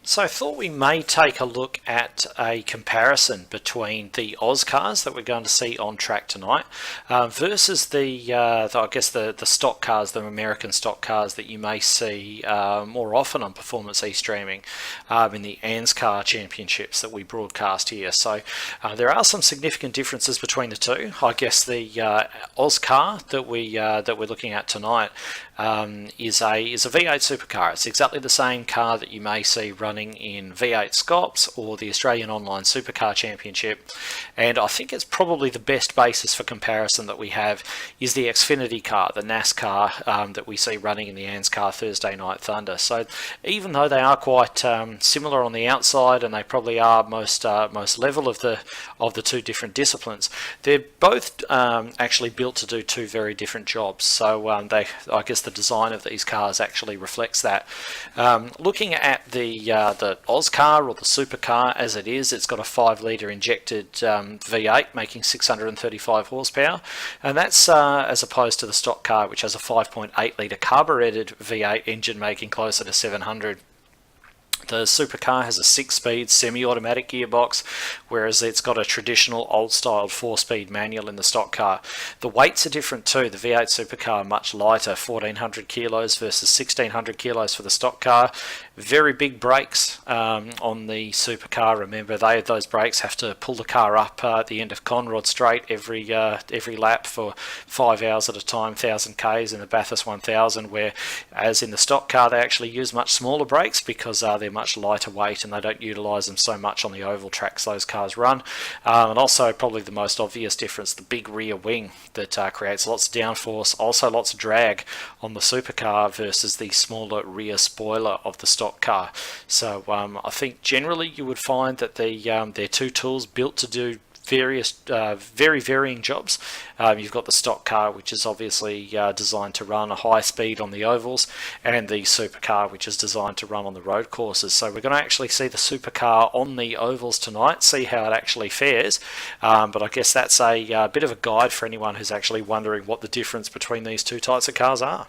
So I thought we may take a look at a comparison between the AUSCARs that we're going to see on track tonight versus I guess the stock cars, the American stock cars that you may see more often on Performance E-streaming in the ANZCAR championships that we broadcast here. So there are some significant differences between the two. I guess the AUSCAR that we're looking at tonight is a V8 supercar. It's exactly the same car that you may see running in V8 Scops or the Australian Online Supercar Championship, and I think it's probably the best basis for comparison that we have is the Xfinity car, the NASCAR that we see running in the ANZCAR Thursday Night Thunder. So even though they are quite similar on the outside, and they probably are most level of the two different disciplines, they're both actually built to do two very different jobs. So I guess the design of these cars actually reflects that. Looking at the AUSCAR or the supercar as it is, it's got a 5-litre injected V8 making 635 horsepower, and that's as opposed to the stock car, which has a 5.8-litre carburetted V8 engine making closer to 700. The supercar has a 6-speed semi-automatic gearbox, whereas it's got a traditional old-style 4-speed manual in the stock car. The weights are different too. The V8 supercar much lighter, 1400 kilos versus 1600 kilos for the stock car. Very big brakes on the supercar. Remember, those brakes have to pull the car up at the end of Conrod Straight every lap for 5 hours at a time, 1000 k's in the Bathurst 1000. Whereas in the stock car, they actually use much smaller brakes because they're much lighter weight and they don't utilise them so much on the oval tracks those cars run. And also probably the most obvious difference, the big rear wing that creates lots of downforce, also lots of drag on the supercar versus the smaller rear spoiler of the stock car. So I think generally you would find that they're two tools built to do various very varying jobs. You've got the stock car, which is obviously designed to run a high speed on the ovals, and the supercar, which is designed to run on the road courses. So we're going to actually see the supercar on the ovals tonight, see how it actually fares, but I guess that's a bit of a guide for anyone who's actually wondering what the difference between these two types of cars are.